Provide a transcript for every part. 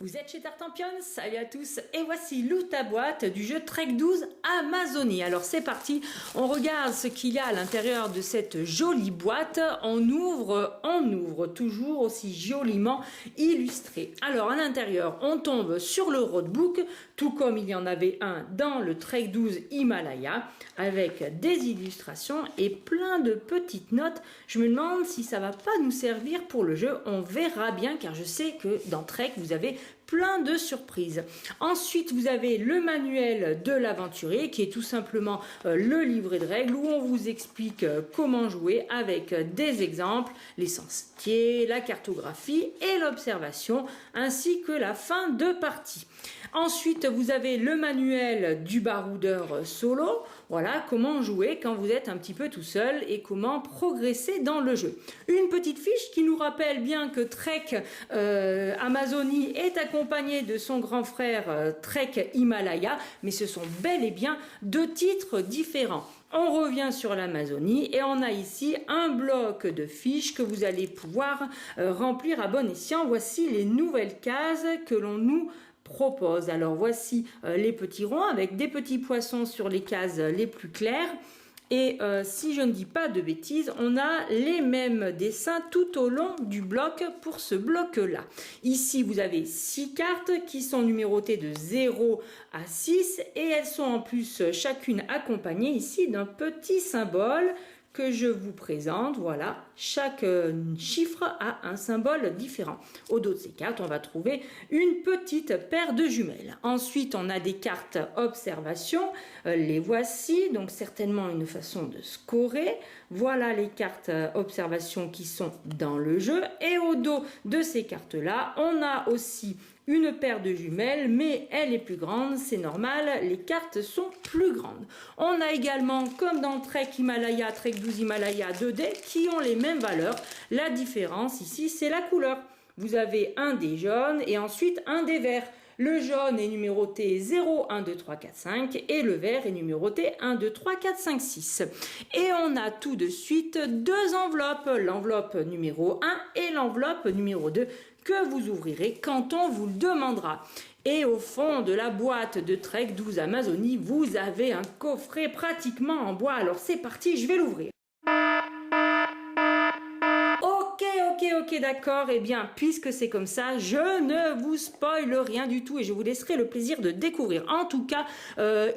Vous êtes chez Tartampion, salut à tous, et voici Loot ta boîte du jeu Trek 12 Amazonie. Alors c'est parti, on regarde ce qu'il y a à l'intérieur de cette jolie boîte. On ouvre, toujours aussi joliment illustré. Alors à l'intérieur, on tombe sur le roadbook, tout comme il y en avait un dans le Trek 12 Himalaya, avec des illustrations et plein de petites notes. Je me demande si ça va pas nous servir pour le jeu, on verra bien, car je sais que dans Trek, vous avez plein de surprises. Ensuite, vous avez le manuel de l'aventurier qui est tout simplement le livret de règles où on vous explique comment jouer avec des exemples, les sentiers, la cartographie et l'observation, ainsi que la fin de partie. Ensuite, vous avez le manuel du baroudeur solo. Voilà, comment jouer quand vous êtes un petit peu tout seul et comment progresser dans le jeu. Une petite fiche qui nous rappelle bien que Trek Amazonie est accompagné de son grand frère Trek Himalaya, mais ce sont bel et bien deux titres différents. On revient sur l'Amazonie et on a ici un bloc de fiches que vous allez pouvoir remplir à bon escient. Voici les nouvelles cases que l'on nous propose. Alors voici les petits ronds avec des petits poissons sur les cases les plus claires. Et si je ne dis pas de bêtises, on a les mêmes dessins tout au long du bloc pour ce bloc-là. Ici, vous avez 6 cartes qui sont numérotées de 0 à 6 et elles sont en plus chacune accompagnées ici d'un petit symbole que je vous présente. Voilà, chaque chiffre a un symbole différent. Au dos de ces cartes, on va trouver une petite paire de jumelles. Ensuite, on a des cartes observation. Les voici, donc certainement une façon de scorer. Voilà les cartes observation qui sont dans le jeu. Et au dos de ces cartes-là, on a aussi une paire de jumelles, mais elle est plus grande, c'est normal, les cartes sont plus grandes. On a également, comme dans Trek Himalaya, Trek 12 Himalaya 2D, qui ont les mêmes valeurs. La différence ici, c'est la couleur. Vous avez un dé jaune et ensuite un dé vert. Le jaune est numéroté 0, 1, 2, 3, 4, 5 et le vert est numéroté 1, 2, 3, 4, 5, 6. Et on a tout de suite deux enveloppes, l'enveloppe numéro 1 et l'enveloppe numéro 2 que vous ouvrirez quand on vous le demandera. Et au fond de la boîte de Trek 12 Amazonie, vous avez un coffret pratiquement en bois. Alors c'est parti, je vais l'ouvrir. Ok, d'accord. Eh bien, puisque c'est comme ça, je ne vous spoile rien du tout et je vous laisserai le plaisir de découvrir. En tout cas,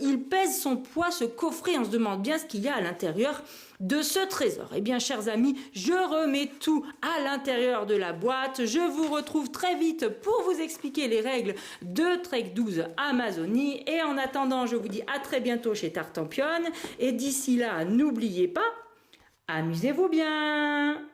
il pèse son poids, ce coffret. On se demande bien ce qu'il y a à l'intérieur de ce trésor. Eh bien, chers amis, je remets tout à l'intérieur de la boîte. Je vous retrouve très vite pour vous expliquer les règles de Trek 12 Amazonie. Et en attendant, je vous dis à très bientôt chez Tartampion. Et d'ici là, n'oubliez pas, amusez-vous bien!